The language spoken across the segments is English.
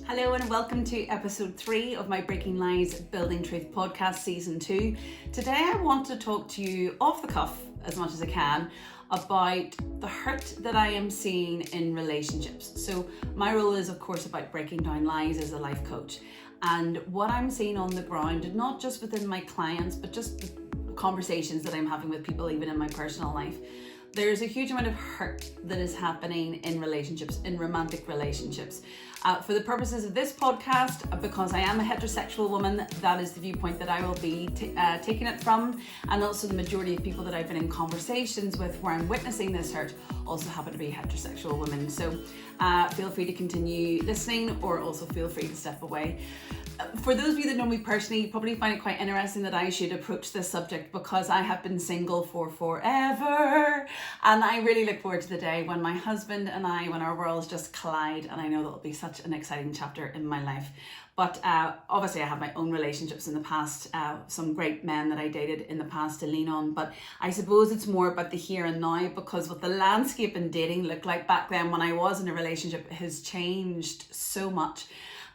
Hello and welcome to episode 3 of my Breaking Lies, Building Truth podcast, season 2. Today I want to talk to you off the cuff as much as I can about the hurt that I am seeing in relationships. So my role is of course about breaking down lies as a life coach. And what I'm seeing on the ground, not just within my clients, but just the conversations that I'm having with people even in my personal life, there's a huge amount of hurt that is happening in relationships, in romantic relationships. For the purposes of this podcast, because I am a heterosexual woman, that is the viewpoint that I will be taking it from. And also the majority of people that I've been in conversations with where I'm witnessing this hurt also happen to be heterosexual women. So feel free to continue listening or also feel free to step away. For those of you that know me personally, you probably find it quite interesting that I should approach this subject because I have been single for forever. And I really look forward to the day when my husband and I, when our worlds just collide, and I know that'll be such an exciting chapter in my life. But obviously I have my own relationships in the past, some great men that I dated in the past to lean on, but I suppose it's more about the here and now, because what the landscape in dating looked like back then when I was in a relationship has changed so much.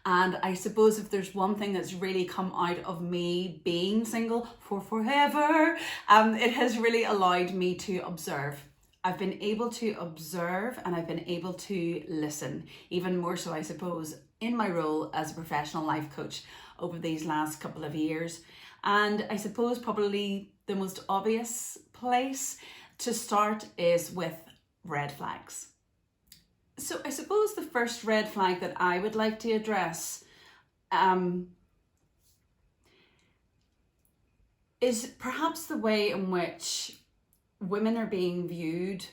And I suppose if there's one thing that's really come out of me being single for forever, it has really allowed me to observe. I've been able to observe and I've been able to listen, even more so, I suppose, in my role as a professional life coach over these last couple of years. And I suppose probably the most obvious place to start is with red flags. So I suppose the first red flag that I would like to address is perhaps the way in which women are being viewed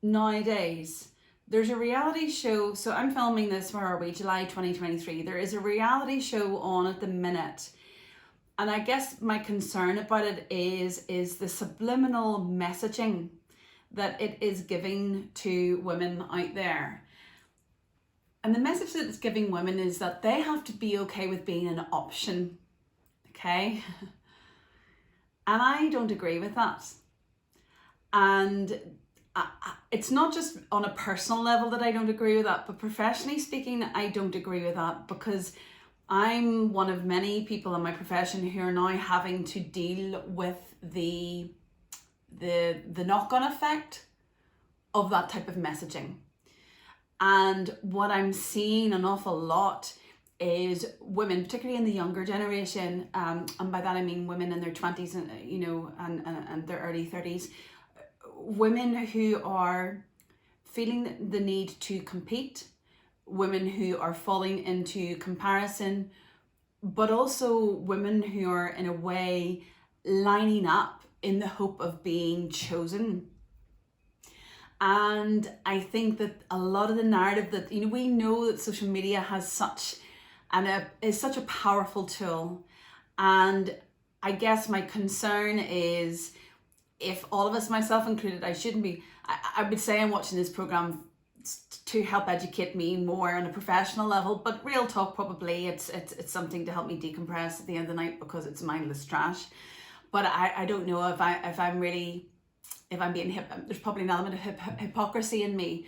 nowadays. There's a reality show, so I'm filming this, where are we, July 2023. There is a reality show on at the minute. And I guess my concern about it is the subliminal messaging that it is giving to women out there. And the message that it's giving women is that they have to be okay with being an option, okay? And I don't agree with that. And it's not just on a personal level that I don't agree with that, but professionally speaking, I don't agree with that, because I'm one of many people in my profession who are now having to deal with the knock-on effect of that type of messaging. And what I'm seeing an awful lot is women, particularly in the younger generation, and by that I mean women in their 20s and and their early 30s, women who are feeling the need to compete, women who are falling into comparison, but also women who are in a way lining up in the hope of being chosen. And I think that a lot of the narrative that, we know that social media has is such a powerful tool. And I guess my concern is, if all of us, myself included, I would say I'm watching this program to help educate me more on a professional level, but real talk, probably it's something to help me decompress at the end of the night because it's mindless trash. But I don't know if I'm being there's probably an element of hypocrisy in me.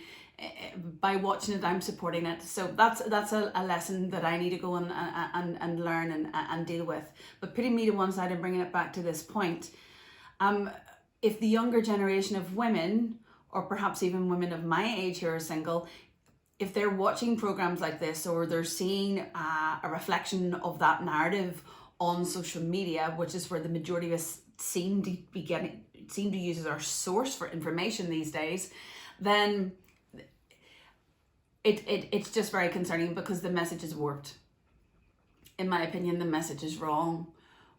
By watching it, I'm supporting it. So that's a lesson that I need to go and learn and deal with. But putting me to one side and bringing it back to this point, if the younger generation of women, or perhaps even women of my age who are single, if they're watching programs like this, or they're seeing a reflection of that narrative on social media, which is where the majority of us seem to use as our source for information these days, then it's just very concerning, because the message is warped. In my opinion, the message is wrong.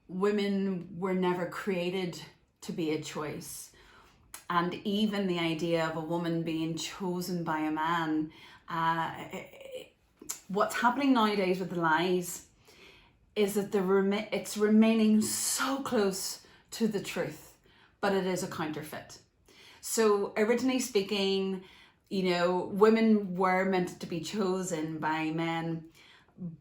Women were never created to be a choice. And even the idea of a woman being chosen by a man, what's happening nowadays with the lies is that it's remaining so close to the truth, but it is a counterfeit. So originally speaking, women were meant to be chosen by men,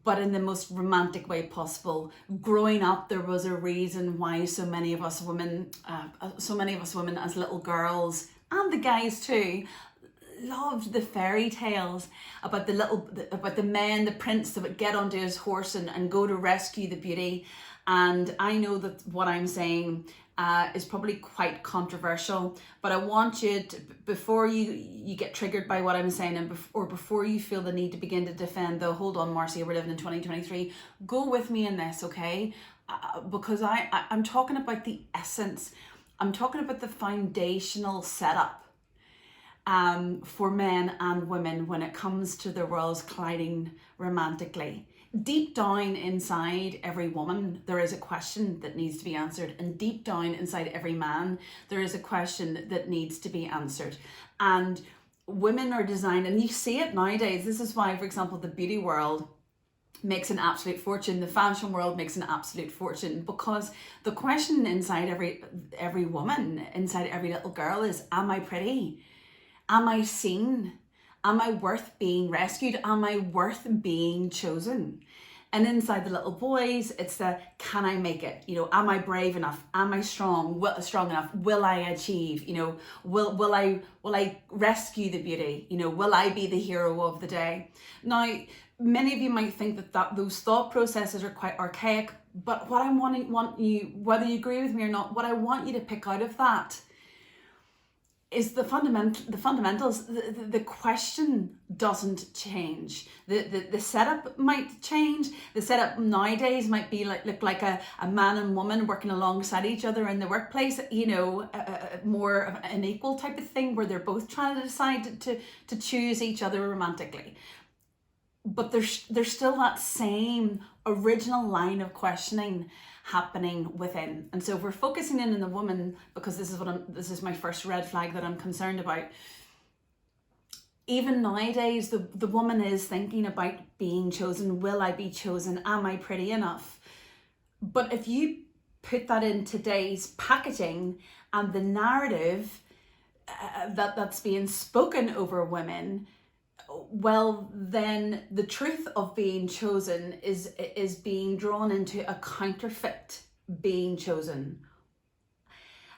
but in the most romantic way possible. Growing up, there was a reason why so many of us women as little girls, and the guys too, loved the fairy tales about the men, the prince that would get onto his horse and go to rescue the beauty. And I know that what I'm saying is probably quite controversial, but I want you to, before you get triggered by what I'm saying, or before you feel the need to begin to defend the hold on, Marcia, we're living in 2023, go with me in this, okay? Because I'm talking about the essence. I'm talking about the foundational setup for men and women when it comes to their worlds colliding romantically. Deep down inside every woman, there is a question that needs to be answered. And deep down inside every man, there is a question that needs to be answered. And women are designed, and you see it nowadays. This is why, for example, the beauty world makes an absolute fortune. The fashion world makes an absolute fortune, because the question inside every woman, inside every little girl is, am I pretty? Am I seen? Am I worth being rescued? Am I worth being chosen? And inside the little boys, it's the, can I make it? Am I brave enough? Am I strong enough? Will I achieve? Will I rescue the beauty? Will I be the hero of the day? Now, many of you might think that those thought processes are quite archaic, but what I want you, whether you agree with me or not, what I want you to pick out of that is the fundamentals. The question doesn't change. The setup might change. The setup nowadays might be look like a man and woman working alongside each other in the workplace, more of an equal type of thing where they're both trying to decide to choose each other romantically. But there's still that same original line of questioning happening within. And so if we're focusing in on the woman, because this is my first red flag that I'm concerned about. Even nowadays, the woman is thinking about being chosen. Will I be chosen? Am I pretty enough? But if you put that in today's packaging and the narrative that's being spoken over women, well, then the truth of being chosen is being drawn into a counterfeit being chosen.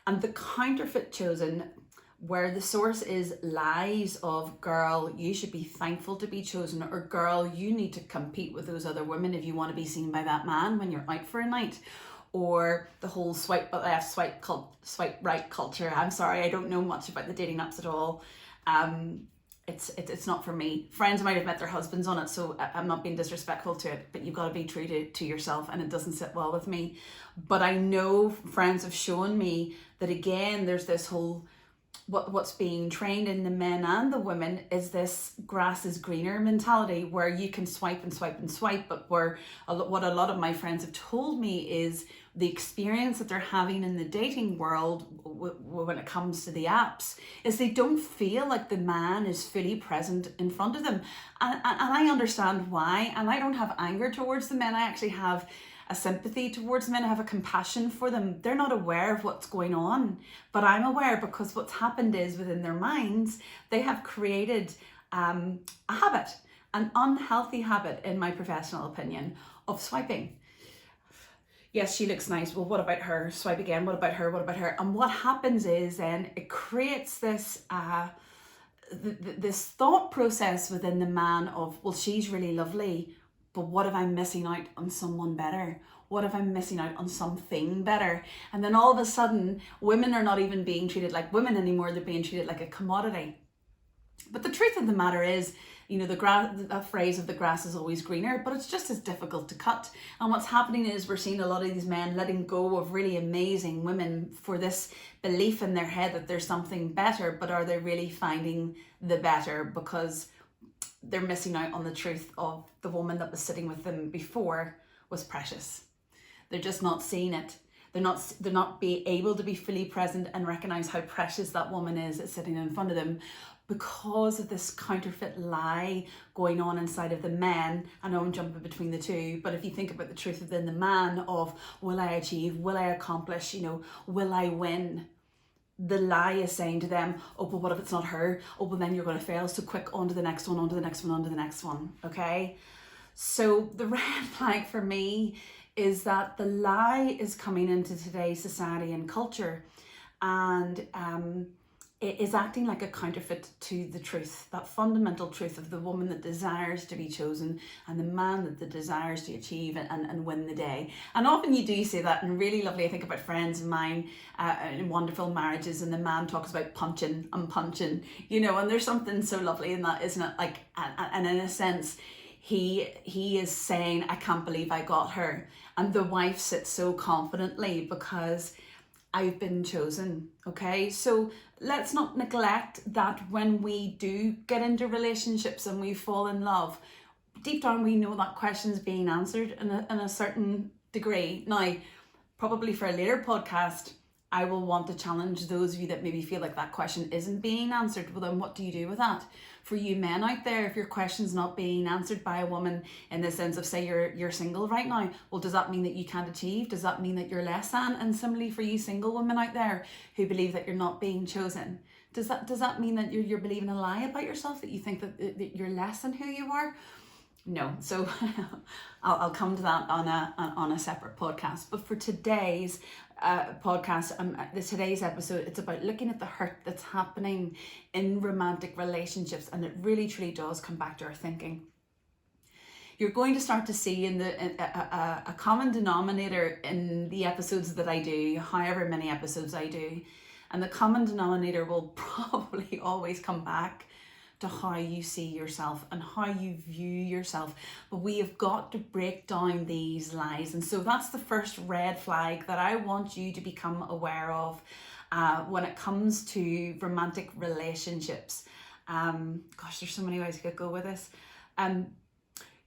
And the counterfeit chosen, where the source is lies of, girl, you should be thankful to be chosen, or girl, you need to compete with those other women if you want to be seen by that man when you're out for a night. Or the whole swipe left, swipe right culture. I'm sorry, I don't know much about the dating apps at all. It's not for me. Friends might have met their husbands on it, so I'm not being disrespectful to it, but you've got to be true to yourself, and it doesn't sit well with me. But I know friends have shown me that, again, there's this whole, what's being trained in the men and the women is this grass is greener mentality, where you can swipe and swipe and swipe, but what a lot of my friends have told me is the experience that they're having in the dating world when it comes to the apps is they don't feel like the man is fully present in front of them. And I understand why, and I don't have anger towards the men. I actually have a sympathy towards men. I have a compassion for them. They're not aware of what's going on, but I'm aware, because what's happened is within their minds, they have created a habit, an unhealthy habit, in my professional opinion, of swiping. Yes, she looks nice. Well, what about her? Swipe again. What about her? What about her? And what happens is then it creates this this thought process within the man of, well, she's really lovely, but what if I'm missing out on someone better? What if I'm missing out on something better? And then all of a sudden, women are not even being treated like women anymore. They're being treated like a commodity. But the truth of the matter is, that phrase of the grass is always greener, but it's just as difficult to cut. And what's happening is we're seeing a lot of these men letting go of really amazing women for this belief in their head that there's something better, but are they really finding the better? Because they're missing out on the truth of the woman that was sitting with them before was precious. They're just not seeing it. They're not being able to be fully present and recognize how precious that woman is that's sitting in front of them, because of this counterfeit lie going on inside of the men. I know I'm jumping between the two, but if you think about the truth within the man of, will I achieve, will I accomplish, will I win? The lie is saying to them, oh, but what if it's not her? Oh, well, then you're going to fail. So quick, on to the next one, on to the next one, on to the next one. Okay. So the red flag for me is that the lie is coming into today's society and culture. And it is acting like a counterfeit to the truth, that fundamental truth of the woman that desires to be chosen and the man that desires to achieve and win the day. And often you do see that, and really lovely. I think about friends of mine in wonderful marriages, and the man talks about punching and punching, you know, and there's something so lovely in that, isn't it? Like, and in a sense, he is saying, I can't believe I got her. And the wife sits so confidently because I've been chosen. Okay, so let's not neglect that when we do get into relationships and we fall in love, deep down we know that question's being answered in a certain degree. Now, probably for a later podcast, I will want to challenge those of you that maybe feel like that question isn't being answered. Well, then what do you do with that? For you men out there, if your question's not being answered by a woman in the sense of, say, you're single right now, well, does that mean that you can't achieve? Does that mean that you're less than? And similarly for you single women out there who believe that you're not being chosen, does that mean that you're believing a lie about yourself, that you think that you're less than who you are? No. So I'll come to that on a separate podcast. But for today's podcast, today's episode, it's about looking at the hurt that's happening in romantic relationships, and it really truly does come back to our thinking. You're going to start to see a common denominator in the episodes that I do, however many episodes I do, and the common denominator will probably always come back to how you see yourself and how you view yourself. But we have got to break down these lies. And so that's the first red flag that I want you to become aware of when it comes to romantic relationships. Gosh, there's so many ways I could go with this.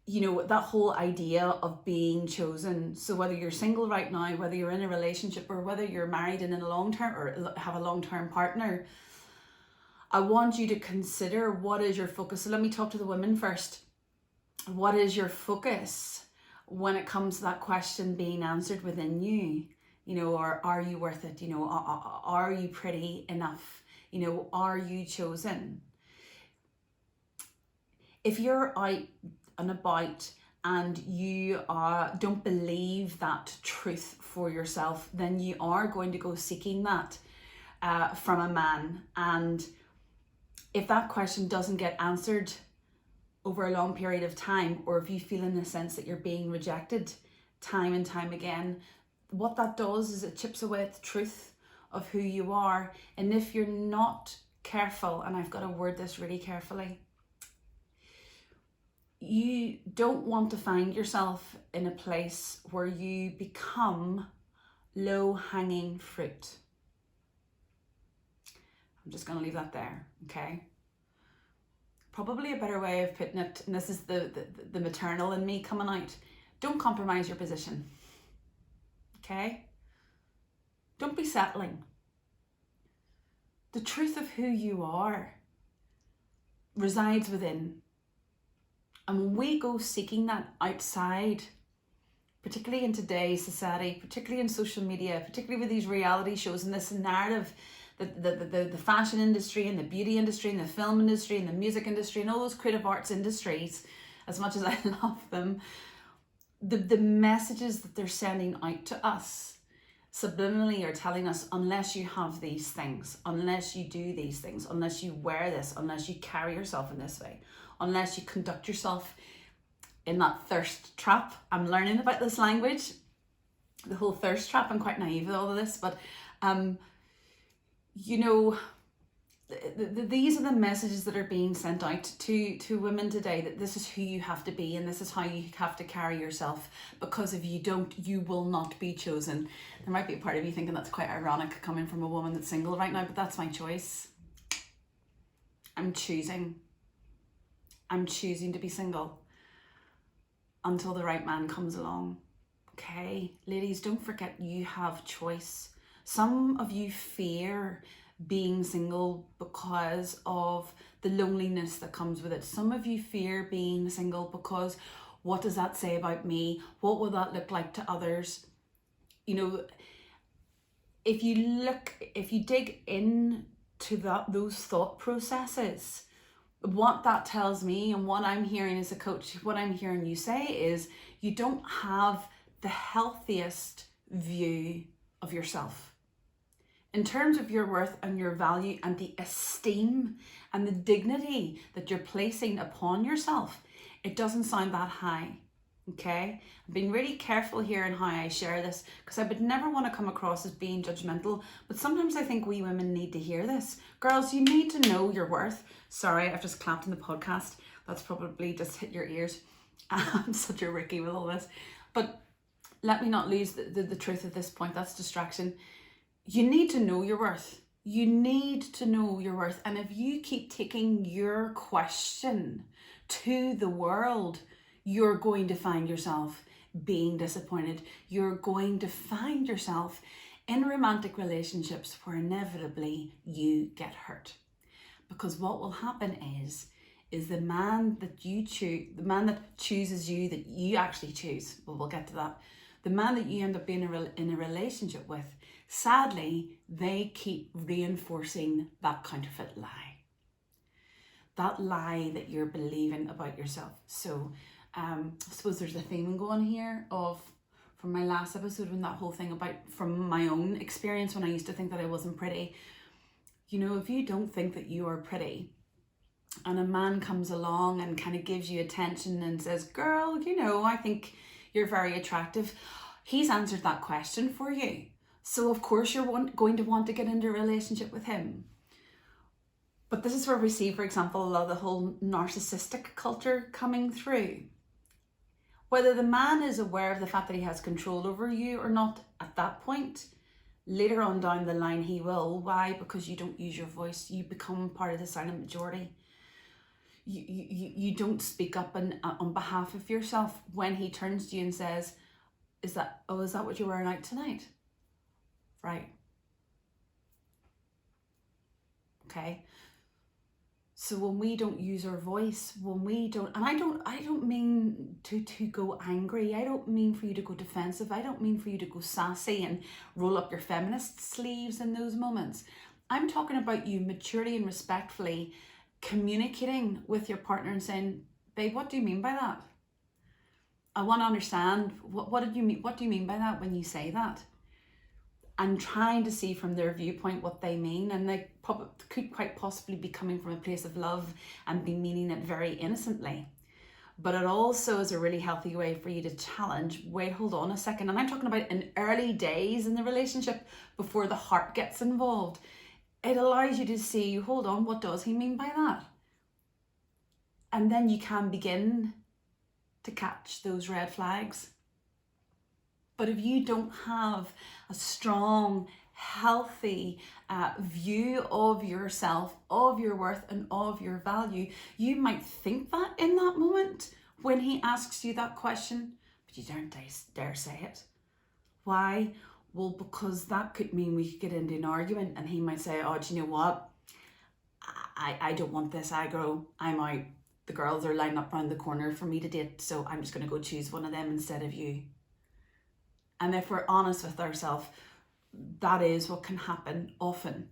You know, that whole idea of being chosen. So whether you're single right now, whether you're in a relationship, or whether you're married and in a long-term or have a long-term partner, I want you to consider, what is your focus? So let me talk to the women first. What is your focus when it comes to that question being answered within you? You know, or are you worth it? You know, are you pretty enough? You know, are you chosen? If you're out and about and you don't believe that truth for yourself, then you are going to go seeking that from a man. And if that question doesn't get answered over a long period of time, or if you feel in a sense that you're being rejected time and time again, what that does is it chips away at the truth of who you are. And if you're not careful, and I've got to word this really carefully, you don't want to find yourself in a place where you become low-hanging fruit. I'm just going to leave that there, okay? Probably a better way of putting it, and this is the maternal in me coming out, don't compromise your position, okay? Don't be settling. The truth of who you are resides within. And when we go seeking that outside, particularly in today's society, particularly in social media, particularly with these reality shows and this narrative, the fashion industry and the beauty industry and the film industry and the music industry and all those creative arts industries, as much as I love them, the messages that they're sending out to us subliminally are telling us, unless you have these things, unless you do these things, unless you wear this, unless you carry yourself in this way, unless you conduct yourself in that thirst trap. I'm learning about this language, the whole thirst trap. I'm quite naive with all of this, but you know, these are the messages that are being sent out to women today, that this is who you have to be and this is how you have to carry yourself, because if you don't, you will not be chosen. There might be a part of you thinking that's quite ironic coming from a woman that's single right now, but that's my choice. I'm choosing to be single until the right man comes along. Okay, ladies, don't forget you have choice. Some of you fear being single because of the loneliness that comes with it. Some of you fear being single because, what does that say about me? What will that look like to others? You know, if you dig into those thought processes, what that tells me, and what I'm hearing as a coach, what I'm hearing you say is, you don't have the healthiest view of yourself. in terms of your worth and your value and the esteem and the dignity that you're placing upon yourself, it doesn't sound that high. Okay, I'm being really careful here in how I share this, because I would never want to come across as being judgmental, but sometimes I think we women need to hear this. Girls, you need to know your worth. Sorry, I've just clapped in the podcast. That's probably just hit your ears. I'm such a rookie with all this. But let me not lose the truth at this point. That's distraction. You need to know your worth. You need to know your worth. And if you keep taking your question to the world, you're going to find yourself being disappointed. You're going to find yourself in romantic relationships where inevitably you get hurt. Because what will happen is the man that you choose, the man that chooses you, that you actually choose, well, we'll get to that, the man that you end up being in a relationship with, sadly, they keep reinforcing that counterfeit lie. That lie that you're believing about yourself. So I suppose there's a theme going here from my last episode, when that whole thing about, from my own experience when I used to think that I wasn't pretty. You know, if you don't think that you are pretty, and a man comes along and kind of gives you attention and says, girl, you know, I think you're very attractive, he's answered that question for you. So of course you're going to want to get into a relationship with him. But this is where we see, for example, a lot of the whole narcissistic culture coming through. Whether the man is aware of the fact that he has control over you or not at that point, later on down the line he will. Why? Because you don't use your voice. You become part of the silent majority. You don't speak up on behalf of yourself when he turns to you and says, is that what you're wearing out tonight? Right. Okay. So when we don't use our voice, when we don't, and I don't mean to go angry. I don't mean for you to go defensive. I don't mean for you to go sassy and roll up your feminist sleeves in those moments. I'm talking about you maturely and respectfully communicating with your partner and saying, babe, what do you mean by that? I want to understand, what did you mean? What do you mean by that when you say that? And trying to see from their viewpoint what they mean, and they could quite possibly be coming from a place of love and be meaning it very innocently. But it also is a really healthy way for you to challenge, wait, hold on a second. And I'm talking about in early days in the relationship before the heart gets involved. It allows you to see, hold on, what does he mean by that? And then you can begin to catch those red flags. But if you don't have a strong, healthy view of yourself, of your worth and of your value, you might think that in that moment when he asks you that question, but you don't dare say it. Why? Well, because that could mean we could get into an argument and he might say, oh, do you know what? I don't want this aggro. I'm out. The girls are lining up around the corner for me to date, so I'm just going to go choose one of them instead of you. And if we're honest with ourselves, that is what can happen often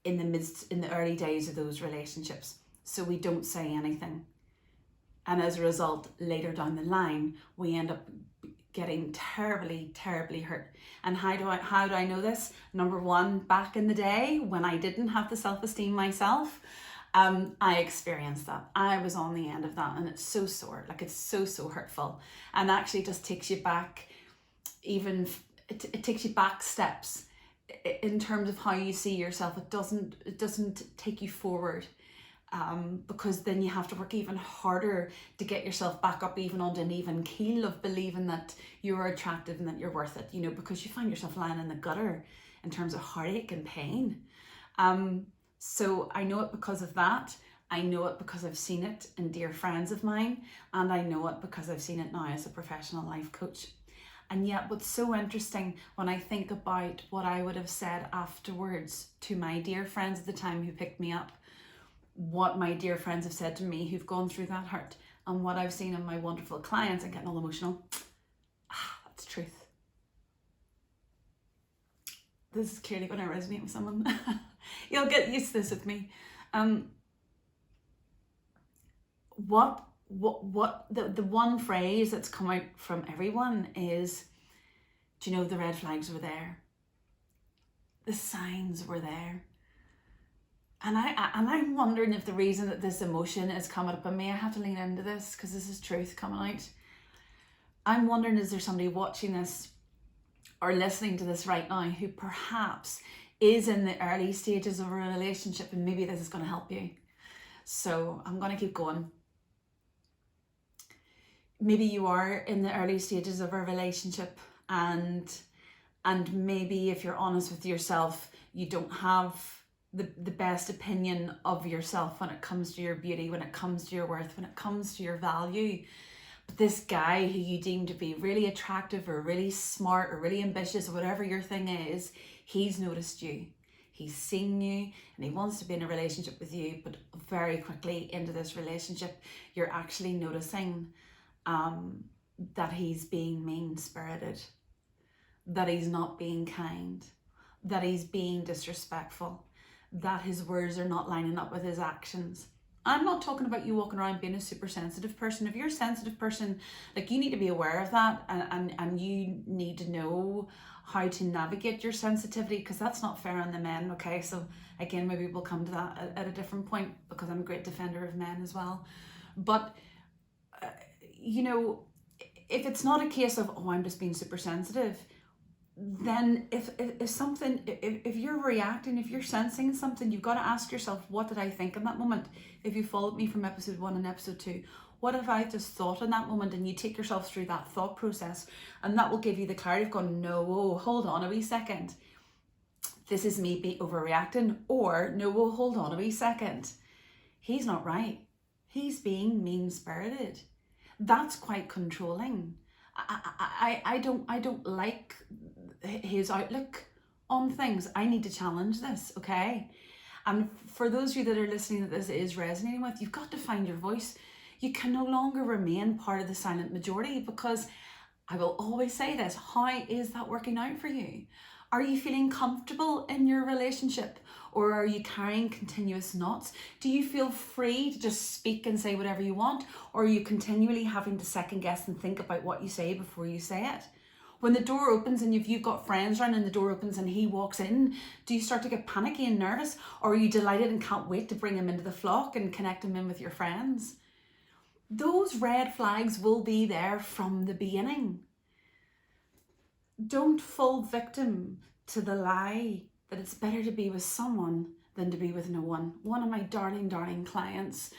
in the early days of those relationships. So we don't say anything. And as a result, later down the line, we end up getting terribly, terribly hurt. And how do I know this? Number one, back in the day when I didn't have the self-esteem myself, I experienced that. I was on the end of that, and it's so sore. Like, it's so hurtful, and actually just takes you back. It takes you back steps in terms of how you see yourself. It doesn't take you forward, because then you have to work even harder to get yourself back up even onto an even keel of believing that you're attractive and that you're worth it, because you find yourself lying in the gutter in terms of heartache and pain. So I know it because of that. I know it because I've seen it in dear friends of mine, and I know it because I've seen it now as a professional life coach. And yet what's so interesting when I think about what I would have said afterwards to my dear friends at the time who picked me up, what my dear friends have said to me who've gone through that hurt, and what I've seen in my wonderful clients, I'm getting all emotional. That's truth. This is clearly going to resonate with someone. You'll get used to this with me. The one phrase that's come out from everyone is, do you know, the red flags were there? The signs were there. And I'm wondering if the reason that this emotion is coming up in me, I have to lean into this because this is truth coming out. I'm wondering, is there somebody watching this or listening to this right now who perhaps is in the early stages of a relationship, and maybe this is going to help you. So I'm going to keep going. Maybe you are in the early stages of a relationship, and maybe if you're honest with yourself, you don't have the best opinion of yourself when it comes to your beauty, when it comes to your worth, when it comes to your value. But this guy who you deem to be really attractive or really smart or really ambitious or whatever your thing is, he's noticed you. He's seen you and he wants to be in a relationship with you, but very quickly into this relationship, you're actually noticing that he's being mean-spirited, that he's not being kind, that he's being disrespectful, that his words are not lining up with his actions. I'm not talking about you walking around being a super sensitive person. If you're a sensitive person, like, you need to be aware of that, and you need to know how to navigate your sensitivity, because that's not fair on the men, okay? So again, maybe we'll come to that at a different point, because I'm a great defender of men as well. But you know, if it's not a case of, oh, I'm just being super sensitive, then if you're reacting, if you're sensing something, you've got to ask yourself, what did I think in that moment? If you followed me from episode 1 and episode 2, what have I just thought in that moment? And you take yourself through that thought process, and that will give you the clarity of going, no, oh, hold on a wee second, this is me overreacting, or no, well, hold on a wee second, he's not right, he's being mean-spirited. That's quite controlling. I don't like his outlook on things. I need to challenge this, okay? And for those of you that are listening that this is resonating with, you've got to find your voice. You can no longer remain part of the silent majority, because I will always say this, how is that working out for you? Are you feeling comfortable in your relationship, or are you carrying continuous knots? Do you feel free to just speak and say whatever you want, or are you continually having to second guess and think about what you say before you say it? When the door opens and if you've got friends around and the door opens and he walks in, do you start to get panicky and nervous, or are you delighted and can't wait to bring him into the flock and connect him in with your friends? Those red flags will be there from the beginning. Don't fall victim to the lie that it's better to be with someone than to be with no one. One of my darling clients,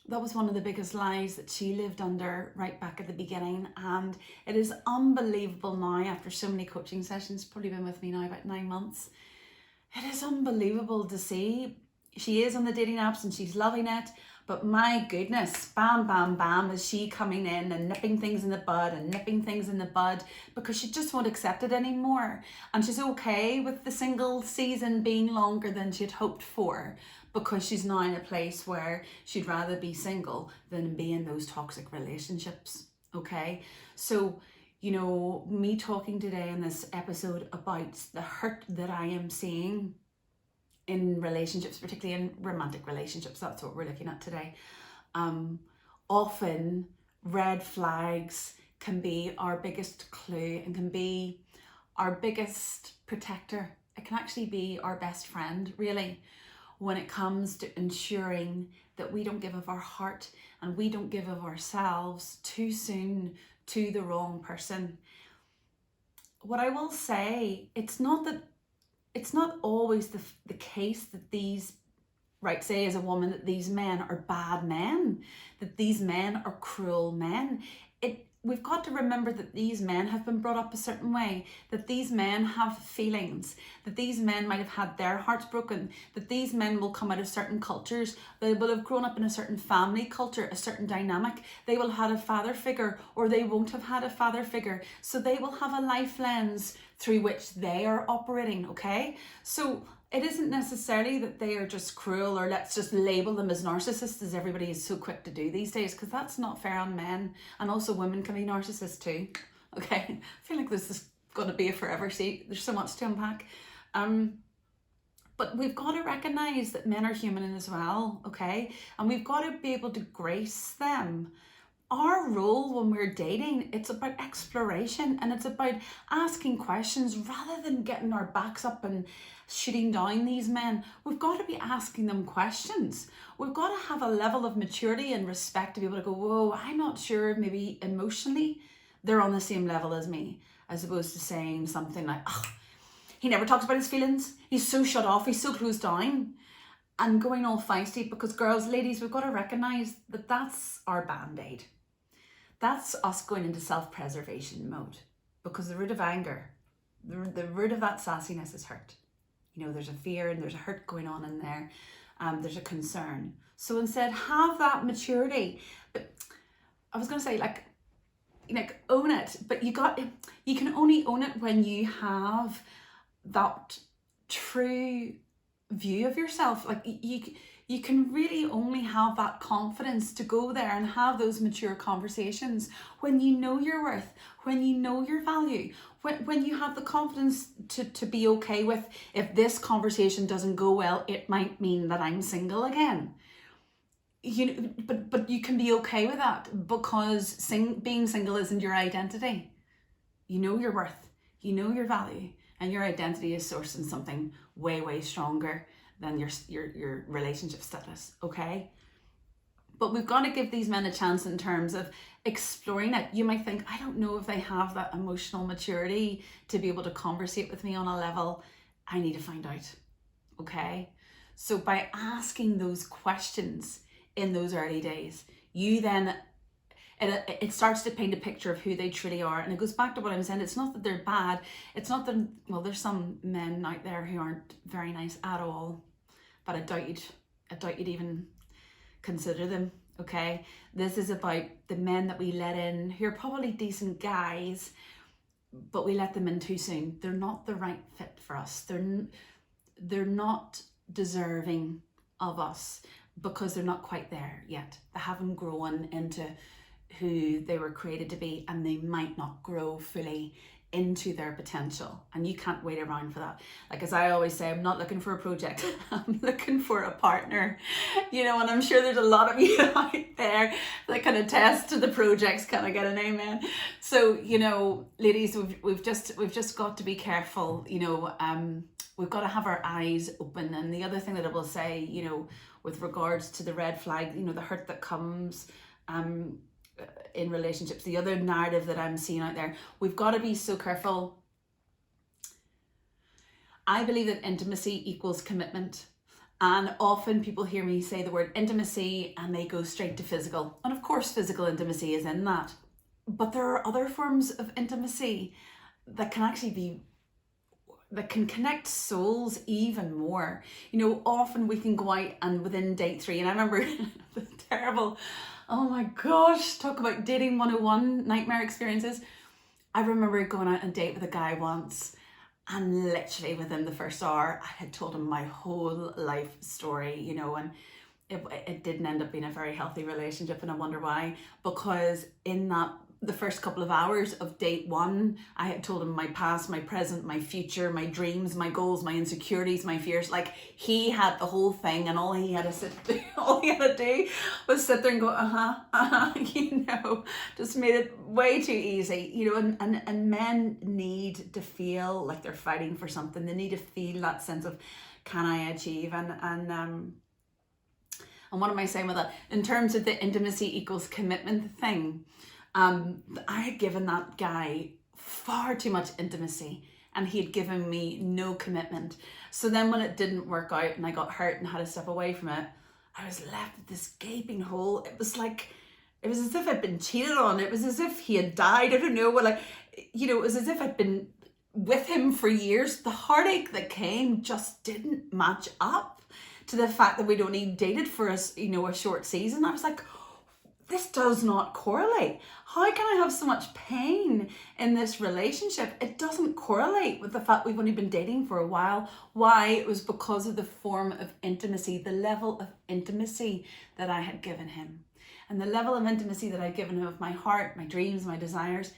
that was one of the biggest lies that she lived under right back at the beginning. And it is unbelievable now, after so many coaching sessions, probably been with me now about 9 months. It is unbelievable to see. She is on the dating apps and she's loving it. But my goodness, bam, bam, bam, is she coming in and nipping things in the bud because she just won't accept it anymore. And she's okay with the single season being longer than she'd hoped for, because she's now in a place where she'd rather be single than be in those toxic relationships, okay? So, you know, me talking today in this episode about the hurt that I am seeing in relationships, particularly in romantic relationships, that's what we're looking at today. Often red flags can be our biggest clue and can be our biggest protector. It can actually be our best friend, really, when it comes to ensuring that we don't give of our heart and we don't give of ourselves too soon to the wrong person. What I will say, it's not always the case that these, right, say as a woman, that these men are bad men, that these men are cruel men. We've got to remember that these men have been brought up a certain way, that these men have feelings, that these men might have had their hearts broken, that these men will come out of certain cultures, they will have grown up in a certain family culture, a certain dynamic, they will have had a father figure or they won't have had a father figure. So they will have a life lens through which they are operating, okay? So it isn't necessarily that they are just cruel, or let's just label them as narcissists, as everybody is so quick to do these days, because that's not fair on men. And also women can be narcissists too, okay? I feel like this is going to be a forever seat. There's so much to unpack. But we've got to recognize that men are human as well, okay? And we've got to be able to grace them our role when we're dating, it's about exploration, and it's about asking questions rather than getting our backs up and shooting down these men. We've got to be asking them questions. We've got to have a level of maturity and respect to be able to go, whoa, I'm not sure, maybe emotionally they're on the same level as me, as opposed to saying something like, oh, he never talks about his feelings, he's so shut off, he's so closed down, and going all feisty. Because girls, ladies, we've got to recognize that that's our band-aid. That's us going into self-preservation mode, because the root of anger, the root of that sassiness is hurt. You know, there's a fear and there's a hurt going on in there. There's a concern. So instead, have that maturity. But I was going to say, like own it. But you can only own it when you have that true view of yourself. Like you can really only have that confidence to go there and have those mature conversations when you know your worth, when you know your value, when you have the confidence to be okay with, if this conversation doesn't go well, it might mean that I'm single again. You know, but you can be okay with that, because being single isn't your identity. You know your worth, you know your value, and your identity is sourced in something way, way stronger than your relationship status, okay? But we've got to give these men a chance in terms of exploring it. You might think, I don't know if they have that emotional maturity to be able to conversate with me on a level. I need to find out, okay? So by asking those questions in those early days, you then, it starts to paint a picture of who they truly are. And it goes back to what I'm saying. It's not that they're bad. It's not that, well, there's some men out there who aren't very nice at all, but I doubt you'd even consider them, okay? This is about the men that we let in, who are probably decent guys, but we let them in too soon. They're not the right fit for us. They're not deserving of us, because they're not quite there yet. They haven't grown into who they were created to be, and they might not grow fully into their potential, and you can't wait around for that. Like, as I always say, I'm not looking for a project, I'm looking for a partner, you know. And I'm sure there's a lot of you out there that can attest to the projects. Can I get an amen? So, you know, ladies, we've just got to be careful, you know. We've got to have our eyes open. And the other thing that I will say, you know, with regards to the red flag, you know, the hurt that comes in relationships, the other narrative that I'm seeing out there, we've got to be so careful. I believe that intimacy equals commitment. And often people hear me say the word intimacy and they go straight to physical. And of course, physical intimacy is in that. But there are other forms of intimacy that can actually be, that can connect souls even more. You know, often we can go out and within date 3, and I remember the terrible, oh my gosh, talk about dating 101 nightmare experiences. I remember going out on a date with a guy once, and literally within the first hour, I had told him my whole life story, you know, and it didn't end up being a very healthy relationship. And I wonder why. Because in the first couple of hours of date 1, I had told him my past, my present, my future, my dreams, my goals, my insecurities, my fears. Like, he had the whole thing, and all he had to do was sit there and go, you know, just made it way too easy, you know. And men need to feel like they're fighting for something. They need to feel that sense of, can I achieve? And what am I saying with that? In terms of the intimacy equals commitment thing, I had given that guy far too much intimacy, and he had given me no commitment. So then when it didn't work out and I got hurt and had to step away from it, I was left with this gaping hole. It was as if I'd been cheated on. It was as if he had died. I don't know, it was as if I'd been with him for years. The heartache that came just didn't match up to the fact that we'd only dated for a short season. I was like, this does not correlate. How can I have so much pain in this relationship? It doesn't correlate with the fact we've only been dating for a while. Why? It was because of the form of intimacy, the level of intimacy that I had given him. And the level of intimacy that I'd given him of my heart, my dreams, my desires,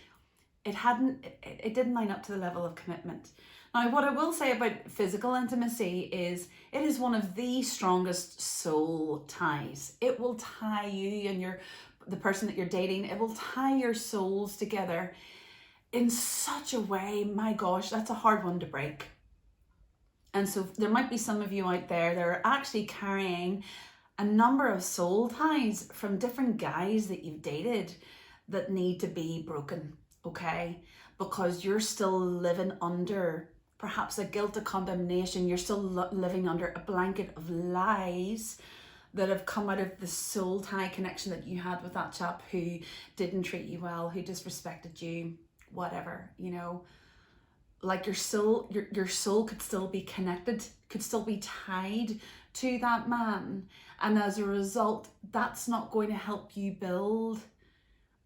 it didn't line up to the level of commitment. Now, what I will say about physical intimacy is it is one of the strongest soul ties. It will tie you and the person that you're dating, it will tie your souls together in such a way. My gosh, that's a hard one to break. And so there might be some of you out there that are actually carrying a number of soul ties from different guys that you've dated that need to be broken, okay? Because you're still living under perhaps a guilt, a condemnation. You're still living under a blanket of lies that have come out of the soul tie connection that you had with that chap who didn't treat you well, who disrespected you, whatever, you know. Like your soul could still be connected, could still be tied to that man. And as a result, that's not going to help you build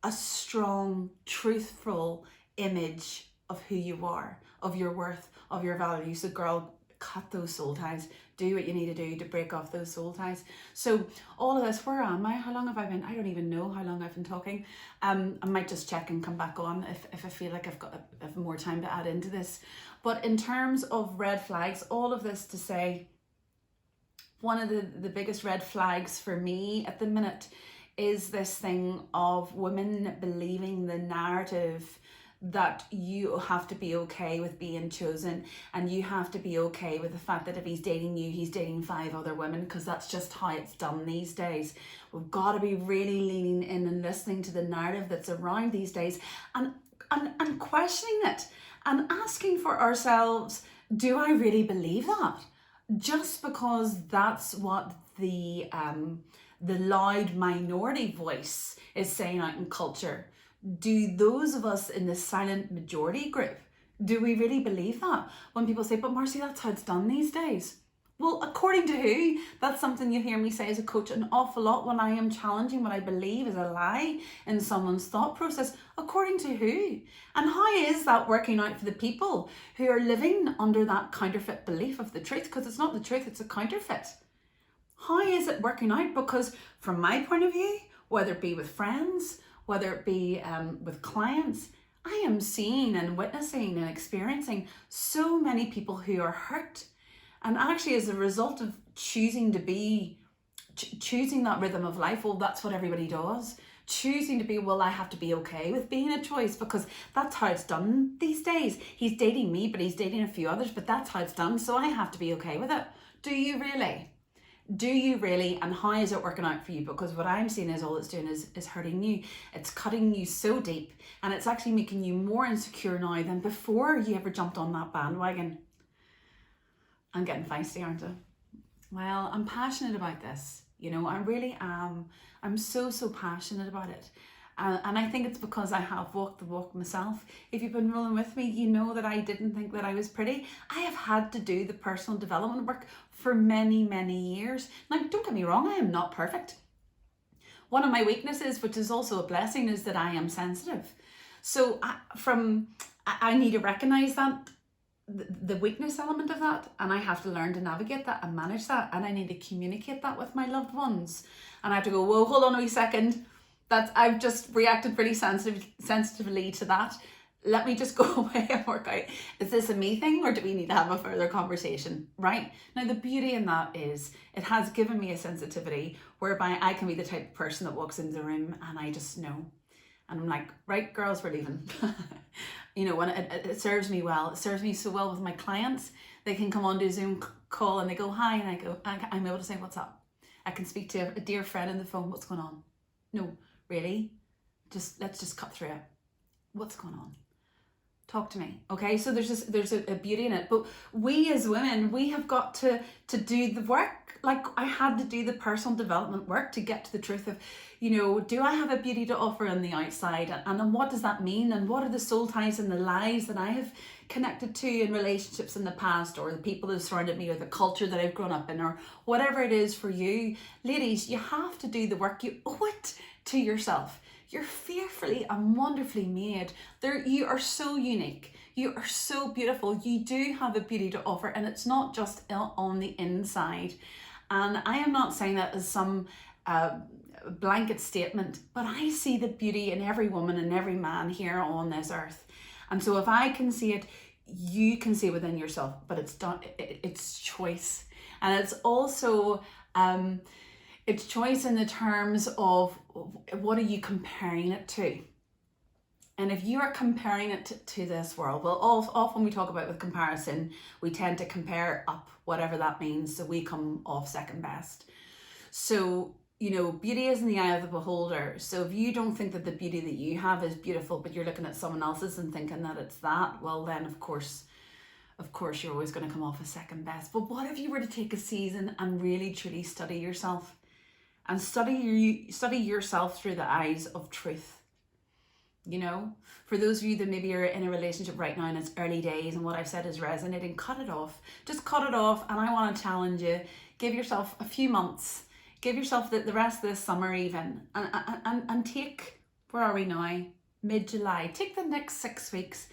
a strong, truthful image of who you are, of your worth, of your value. So girl, cut those soul ties. Do what you need to do to break off those soul ties. So all of this, where am I? How long have I been? I don't even know how long I've been talking. I might just check and come back on if I feel like I've more time to add into this. But in terms of red flags, all of this to say, one of the biggest red flags for me at the minute is this thing of women believing the narrative that you have to be okay with being chosen, and you have to be okay with the fact that if he's dating you, he's dating 5 other women, because that's just how it's done these days. We've got to be really leaning in and listening to the narrative that's around these days, and questioning it and asking for ourselves, do I really believe that? Just because that's what the loud minority voice is saying out in culture. Do those of us in the silent majority group, do we really believe that? When people say, but Marcy, that's how it's done these days. Well, according to who? That's something you hear me say as a coach an awful lot when I am challenging what I believe is a lie in someone's thought process. According to who? And how is that working out for the people who are living under that counterfeit belief of the truth? Because it's not the truth, it's a counterfeit. How is it working out? Because from my point of view, whether it be with friends, whether it be with clients, I am seeing and witnessing and experiencing so many people who are hurt. And actually, as a result of choosing to be, choosing that rhythm of life, well, that's what everybody does. Choosing to be, well, I have to be okay with being a choice because that's how it's done these days. He's dating me, but he's dating a few others, but that's how it's done, so I have to be okay with it. Do you really? Do you really? And how is it working out for you? Because what I'm seeing is all it's doing is hurting you. It's cutting you so deep, and it's actually making you more insecure now than before you ever jumped on that bandwagon. I'm getting feisty, aren't I? Well, I'm passionate about this. You know, I really am. I'm so passionate about it. And I think it's because I have walked the walk myself. If you've been rolling with me, you know that I didn't think that I was pretty. I have had to do the personal development work for many years. Now, don't get me wrong, I am not perfect. One of my weaknesses, which is also a blessing, is that I am sensitive. So I need to recognize that, the weakness element of that, and I have to learn to navigate that and manage that, and I need to communicate that with my loved ones. And I have to go, whoa, hold on a wee second. I've just reacted pretty sensitively to that. Let me just go away and work out, is this a me thing, or do we need to have a further conversation, right? Now, the beauty in that is it has given me a sensitivity whereby I can be the type of person that walks into the room and I just know. And I'm like, right, girls, we're leaving. You know, when it serves me well. It serves me so well with my clients. They can come on to a Zoom call and they go, hi, and I'm able to say, what's up? I can speak to a dear friend on the phone, what's going on? No, really? Let's just cut through it. What's going on? Talk to me. Okay, so there's a beauty in it. But we as women, we have got to do the work. Like, I had to do the personal development work to get to the truth of, you know, do I have a beauty to offer on the outside? And then what does that mean? And what are the soul ties and the lies that I have connected to in relationships in the past, or the people that have surrounded me, or the culture that I've grown up in, or whatever it is for you? Ladies, you have to do the work. You owe it to yourself. You're fearfully and wonderfully made. You are so unique. You are so beautiful. You do have a beauty to offer, and it's not just on the inside. And I am not saying that as some blanket statement, but I see the beauty in every woman and every man here on this earth. And so if I can see it, you can see it within yourself, but it's choice. And it's also, It's choice in the terms of what are you comparing it to? And if you are comparing it to this world, well, often we talk about with comparison, we tend to compare up, whatever that means, so we come off second best. So, beauty is in the eye of the beholder. So if you don't think that the beauty that you have is beautiful, but you're looking at someone else's and thinking that it's that, well then of course you're always going to come off as second best. But what if you were to take a season and really truly study yourself and study yourself through the eyes of truth? For those of you that maybe are in a relationship right now and it's early days and what I've said is resonating, cut it off. Just cut it off. And I want to challenge you, give yourself a few months, give yourself the rest of this summer even, and take, where are we now? Mid-July. Take the next 6 weeks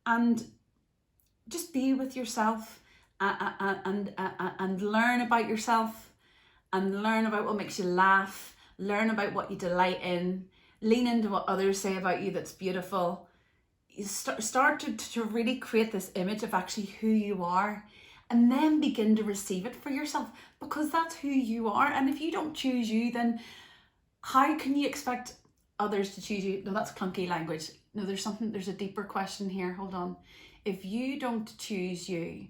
and just be with yourself and learn about yourself and learn about what makes you laugh, learn about what you delight in, lean into what others say about you that's beautiful. You start to really create this image of actually who you are, and then begin to receive it for yourself, because that's who you are. And if you don't choose you, then how can you expect others to choose you? No, that's clunky language. No, there's a deeper question here. Hold on. If you don't choose you,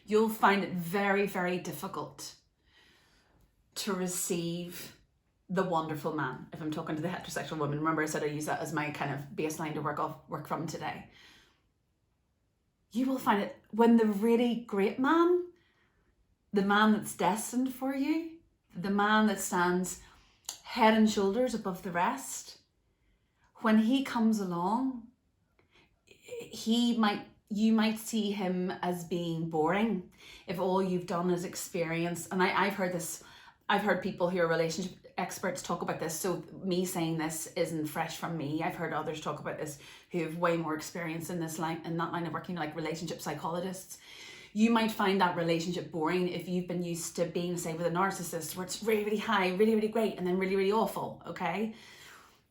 you'll find it very, very difficult to receive the wonderful man. If I'm talking to the heterosexual woman, remember I said I use that as my kind of baseline to work from today. You will find it when the really great man, the man that's destined for you, the man that stands head and shoulders above the rest, when he comes along, you might see him as being boring if all you've done is experience. And I've heard people who are relationship experts talk about this, so me saying this isn't fresh from me. I've heard others talk about this who have way more experience in that line of working, like relationship psychologists. You might find that relationship boring if you've been used to being, say, with a narcissist, where it's really, really high, really, really great, and then really, really awful, okay?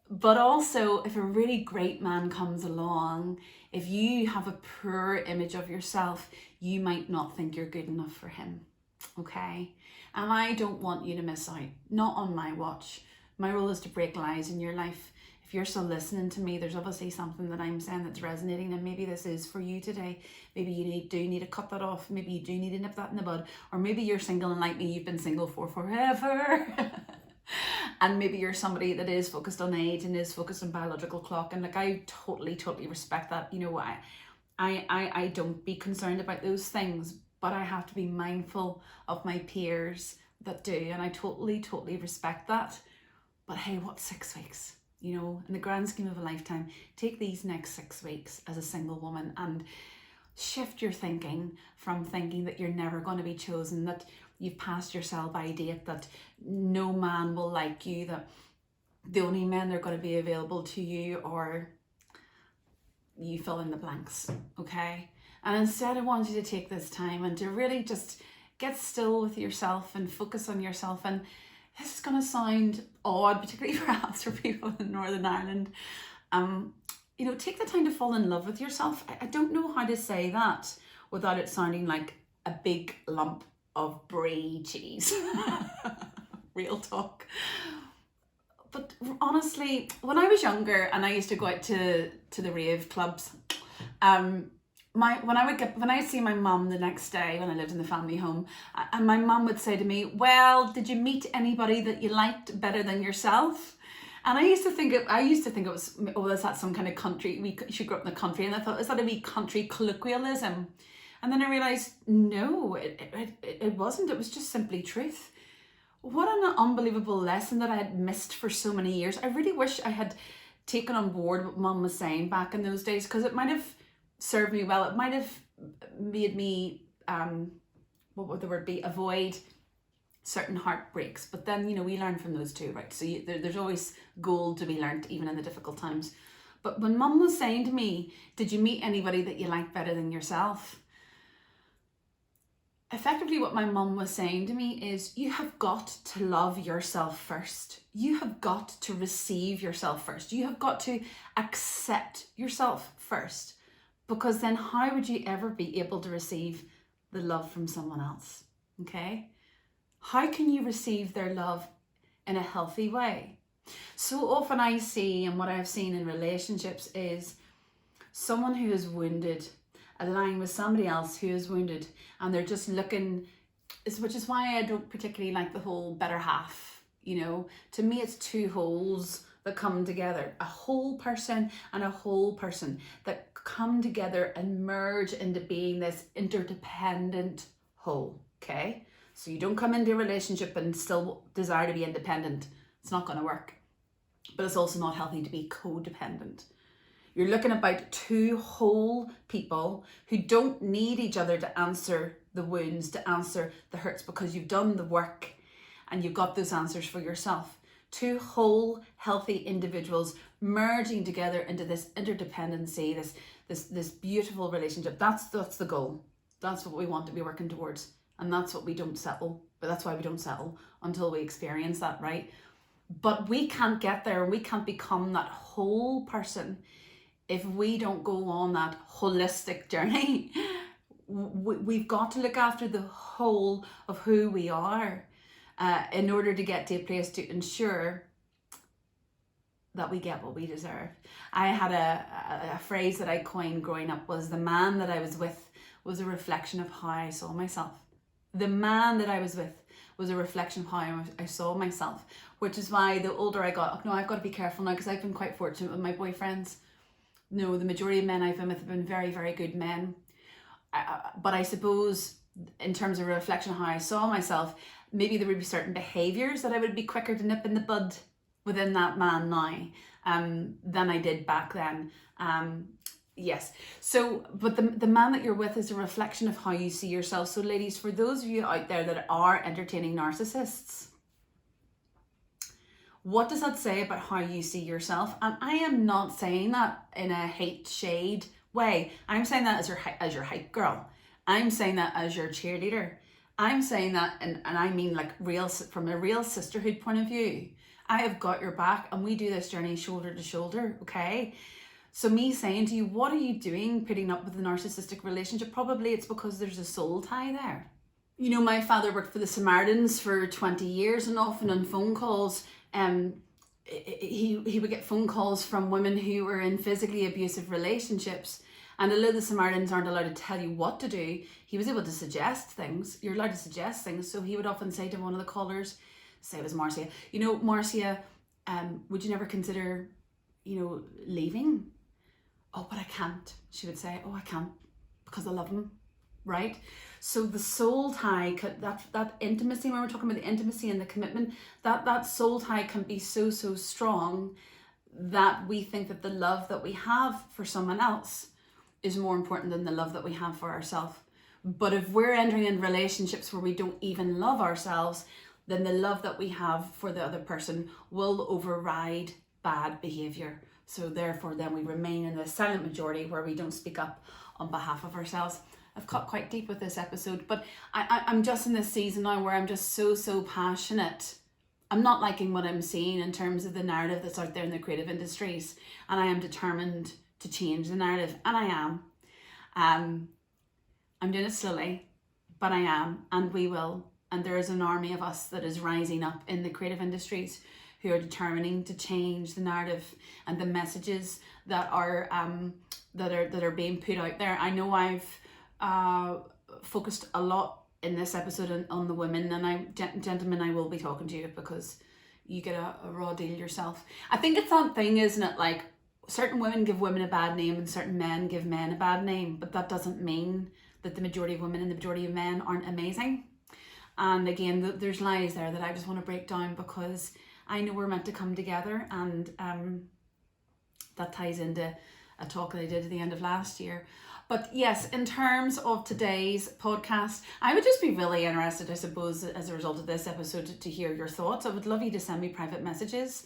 But also, if a really great man comes along, if you have a poor image of yourself, you might not think you're good enough for him, okay? And I don't want you to miss out, not on my watch. My role is to break lies in your life. If you're still listening to me, there's obviously something that I'm saying that's resonating, and maybe this is for you today. Maybe you do need to cut that off. Maybe you do need to nip that in the bud. Or maybe you're single and like me, you've been single for forever. And maybe you're somebody that is focused on age and is focused on biological clock. And like, I totally respect that. You know, I don't be concerned about those things, but I have to be mindful of my peers that do. And I totally respect that. But hey, what 6 weeks? You know, in the grand scheme of a lifetime, take these next 6 weeks as a single woman and shift your thinking from thinking that you're never going to be chosen, that you've passed your sell-by date, that no man will like you, that the only men that are going to be available to you are, you fill in the blanks, okay? And instead I want you to take this time and to really just get still with yourself and focus on yourself. And this is going to sound odd, particularly perhaps for people in Northern Ireland. You know, take the time to fall in love with yourself. I don't know how to say that without it sounding like a big lump of brie cheese. Real talk. But honestly, when I was younger and I used to go out to the rave clubs, when I'd see my mum the next day when I lived in the family home, and my mum would say to me, well, did you meet anybody that you liked better than yourself? And I used to think it was, oh, is that some kind of country, she grew up in the country, and I thought, is that a wee country colloquialism? And then I realised, no, it wasn't. It was just simply truth. What an unbelievable lesson that I had missed for so many years. I really wish I had taken on board what Mum was saying back in those days, because it might have served me well. It might have made me, what would the word be, avoid certain heartbreaks. But then, you know, we learn from those too, right? So there's always gold to be learnt, even in the difficult times. But when Mum was saying to me, did you meet anybody that you like better than yourself? Effectively what my mum was saying to me is, you have got to love yourself first. You have got to receive yourself first. You have got to accept yourself first, because then how would you ever be able to receive the love from someone else? Okay? How can you receive their love in a healthy way? So often I see, and what I've seen in relationships is someone who is wounded aligning with somebody else who is wounded, and they're just looking, which is why I don't particularly like the whole better half. To me it's two wholes that come together, a whole person and a whole person that come together and merge into being this interdependent whole. Okay, so you don't come into a relationship and still desire to be independent. It's not going to work. But it's also not healthy to be codependent. You're looking about two whole people who don't need each other to answer the wounds, to answer the hurts, because you've done the work and you've got those answers for yourself. Two whole, healthy individuals merging together into this interdependency, this beautiful relationship. That's the goal. That's what we want to be working towards. And that's what we don't settle. But that's why we don't settle until we experience that, right? But we can't get there, and we can't become that whole person if we don't go on that holistic journey. We've got to look after the whole of who we are in order to get to a place to ensure that we get what we deserve. I had a phrase that I coined growing up, was the man that I was with was a reflection of how I saw myself. The man that I was with was a reflection of how I saw myself, which is why the older I got, no, I've got to be careful now, because I've been quite fortunate with my boyfriends. No, the majority of men I've been with have been very, very good men. But I suppose in terms of a reflection of how I saw myself, maybe there would be certain behaviours that I would be quicker to nip in the bud within that man now than I did back then. Yes. So, but the man that you're with is a reflection of how you see yourself. So ladies, for those of you out there that are entertaining narcissists, what does that say about how you see yourself? And I am not saying that in a hate shade way. I'm saying that as your hype girl. I'm saying that as your cheerleader. I'm saying that, and I mean like from a real sisterhood point of view. I have got your back, and we do this journey shoulder to shoulder, okay? So me saying to you, what are you doing putting up with a narcissistic relationship? Probably it's because there's a soul tie there. My father worked for the Samaritans for 20 years, and often on phone calls, he would get phone calls from women who were in physically abusive relationships. And although the Samaritans aren't allowed to tell you what to do, he was able to suggest things. You're allowed to suggest things. So he would often say to one of the callers, say it was Marcia, Marcia, would you never consider, leaving? Oh, but I can't. She would say, oh, I can't because I love him, right? So the soul tie, that intimacy, when we're talking about the intimacy and the commitment, that soul tie can be so, so strong that we think that the love that we have for someone else is more important than the love that we have for ourselves. But if we're entering in relationships where we don't even love ourselves, then the love that we have for the other person will override bad behavior. So therefore then we remain in the silent majority where we don't speak up on behalf of ourselves. I've got quite deep with this episode, but I'm just in this season now where I'm just so passionate. I'm not liking what I'm seeing in terms of the narrative that's out there in the creative industries, and I am determined to change the narrative, and I am. I'm doing it slowly, but I am, and we will. And there is an army of us that is rising up in the creative industries who are determining to change the narrative and the messages that are being put out there. I know I've focused a lot in this episode on the women, and gentlemen, I will be talking to you because you get a raw deal yourself. I think it's that thing, isn't it? Like, certain women give women a bad name and certain men give men a bad name, but that doesn't mean that the majority of women and the majority of men aren't amazing. And again, there's lies there that I just want to break down, because I know we're meant to come together, and that ties into a talk that I did at the end of last year. But yes, in terms of today's podcast, I would just be really interested, I suppose, as a result of this episode, to hear your thoughts. I would love you to send me private messages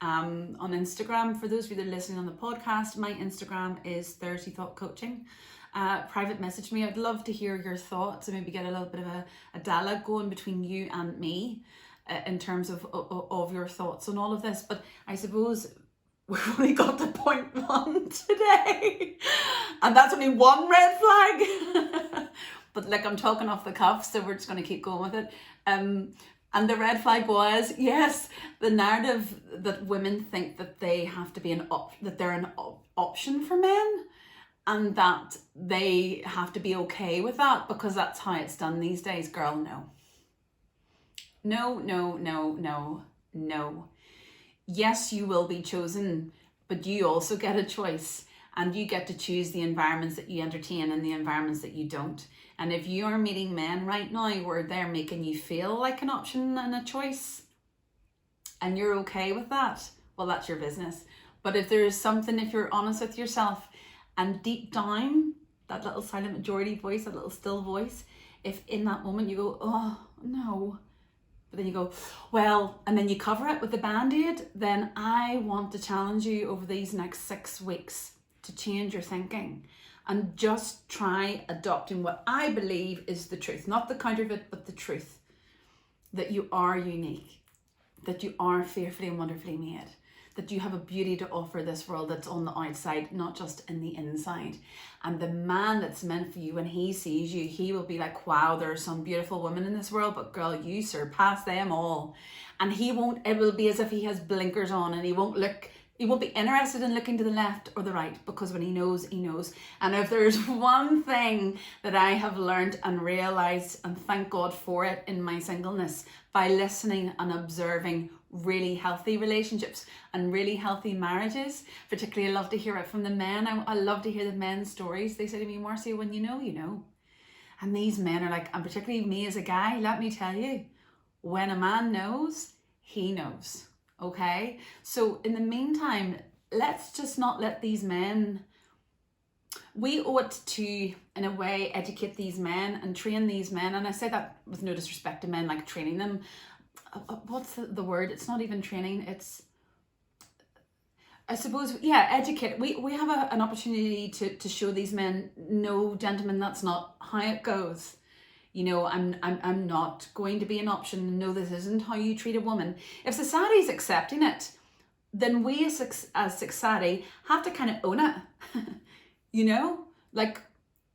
on Instagram. For those of you that are listening on the podcast, my Instagram is 30 Thought Coaching. Private message me. I'd love to hear your thoughts and maybe get a little bit of a dialogue going between you and me in terms of your thoughts on all of this. But I suppose we've only got to point one today, and that's only one red flag. but like I'm talking off the cuff, so we're just going to keep going with it. And the red flag was, yes, the narrative that women think that they have to be that they're an option for men, and that they have to be okay with that because that's how it's done these days. Girl, no. No, no, no, no, no. Yes, you will be chosen, but you also get a choice, and you get to choose the environments that you entertain and the environments that you don't. And if you are meeting men right now where they're making you feel like an option and a choice, and you're okay with that, well, that's your business. But if there is something, if you're honest with yourself, and deep down, that little silent majority voice, that little still voice, if in that moment you go, oh, no, but then you go, well, and then you cover it with the Band-Aid, then I want to challenge you over these next 6 weeks to change your thinking and just try adopting what I believe is the truth, not the counterfeit, but the truth, that you are unique, that you are fearfully and wonderfully made, that you have a beauty to offer this world that's on the outside, not just in the inside. And the man that's meant for you, when he sees you, he will be like, wow, there are some beautiful women in this world, but girl, you surpass them all. And it will be as if he has blinkers on, and he won't be interested in looking to the left or the right, because when he knows, he knows. And if there's one thing that I have learned and realized, and thank God for it in my singleness, by listening and observing really healthy relationships and really healthy marriages, particularly I love to hear it from the men. I love to hear the men's stories. They say to me, Marcia, when you know, you know. And these men are like, and particularly me as a guy, let me tell you, when a man knows, he knows. Okay? So in the meantime, let's just not let these men, we ought to, in a way, educate these men and train these men. And I say that with no disrespect to men, like training them. What's the word? It's not even training. It's, I suppose, yeah, educate. We have an opportunity to show these men, no, gentlemen, that's not how it goes. You know, I'm not going to be an option. No, this isn't how you treat a woman. If society's accepting it, then we as society have to kind of own it. You know, like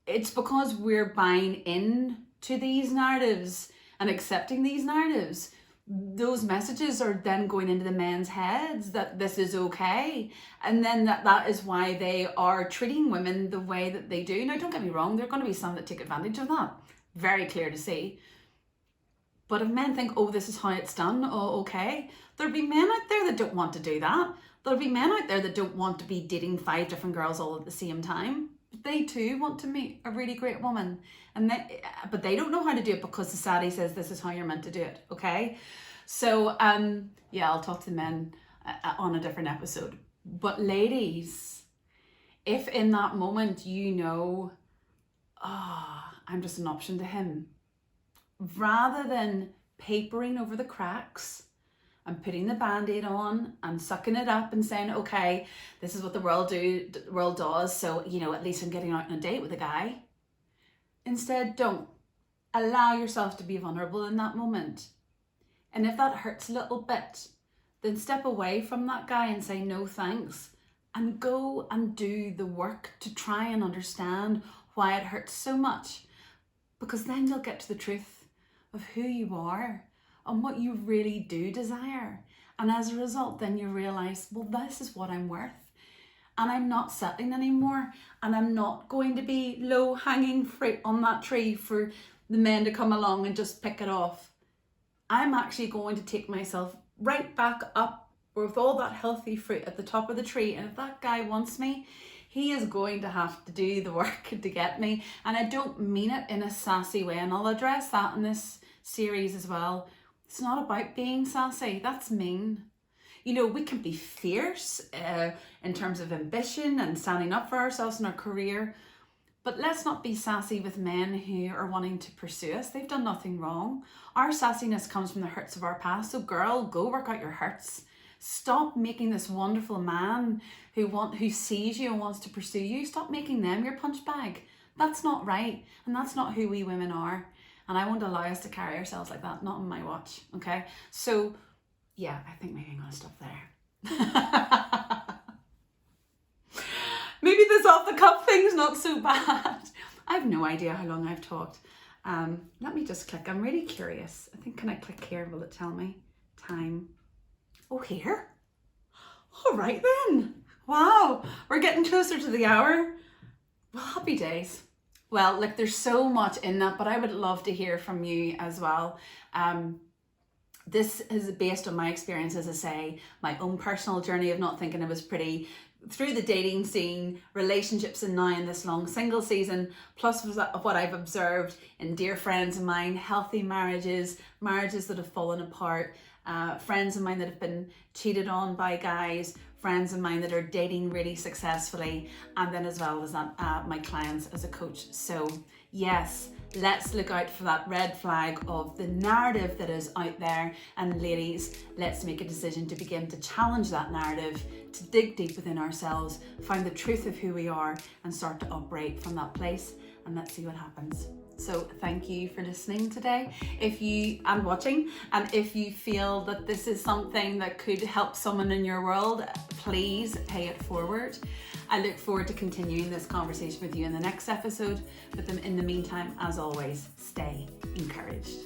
it's because we're buying in to these narratives and accepting these narratives. Those messages are then going into the men's heads that this is okay. And then that is why they are treating women the way that they do. Now, don't get me wrong, there are going to be some that take advantage of that. Very clear to see. But if men think, oh, this is how it's done, oh, okay. There'll be men out there that don't want to do that. There'll be men out there that don't want to be dating 5 different girls all at the same time. But they too want to meet a really great woman. But they don't know how to do it because society says this is how you're meant to do it, okay? So, yeah, I'll talk to the men on a different episode. But ladies, if in that moment you know, I'm just an option to him, rather than papering over the cracks and putting the Band-Aid on and sucking it up and saying, okay, this is what the world does, so, you know, at least I'm getting out on a date with a guy. Instead, don't. Allow yourself to be vulnerable in that moment. And if that hurts a little bit, then step away from that guy and say no thanks, and go and do the work to try and understand why it hurts so much. Because then you'll get to the truth of who you are and what you really do desire. And as a result, then you realize, well, this is what I'm worth. And I'm not settling anymore. And I'm not going to be low-hanging fruit on that tree for the men to come along and just pick it off. I'm actually going to take myself right back up with all that healthy fruit at the top of the tree. And if that guy wants me, he is going to have to do the work to get me. And I don't mean it in a sassy way. And I'll address that in this series as well. It's not about being sassy. That's mean. You know, we can be fierce in terms of ambition and standing up for ourselves in our career. But let's not be sassy with men who are wanting to pursue us. They've done nothing wrong. Our sassiness comes from the hurts of our past. So girl, go work out your hurts. Stop making this wonderful man who sees you and wants to pursue you. Stop making them your punch bag. That's not right. And that's not who we women are. And I won't allow us to carry ourselves like that. Not on my watch. Okay. So yeah, I think maybe I'm going to stop there. Maybe this off the cuff thing's not so bad. I have no idea how long I've talked. Let me just click. I'm really curious. I think, can I click here? Will it tell me? Time. Oh, here? All right then. Wow, we're getting closer to the hour. Well, happy days. Well, look, there's so much in that, but I would love to hear from you as well. This is based on my experience, as I say, my own personal journey of not thinking I was pretty, through the dating scene, relationships, and now in this long single season, plus of what I've observed in dear friends of mine, healthy marriages, marriages that have fallen apart, friends of mine that have been cheated on by guys, friends of mine that are dating really successfully, and then as well as my clients as a coach. So yes, let's look out for that red flag of the narrative that is out there. And ladies, let's make a decision to begin to challenge that narrative, to dig deep within ourselves, find the truth of who we are, and start to operate from that place. And let's see what happens. So thank you for listening today. And watching, and if you feel that this is something that could help someone in your world, please pay it forward. I look forward to continuing this conversation with you in the next episode. But in the meantime, as always, stay encouraged.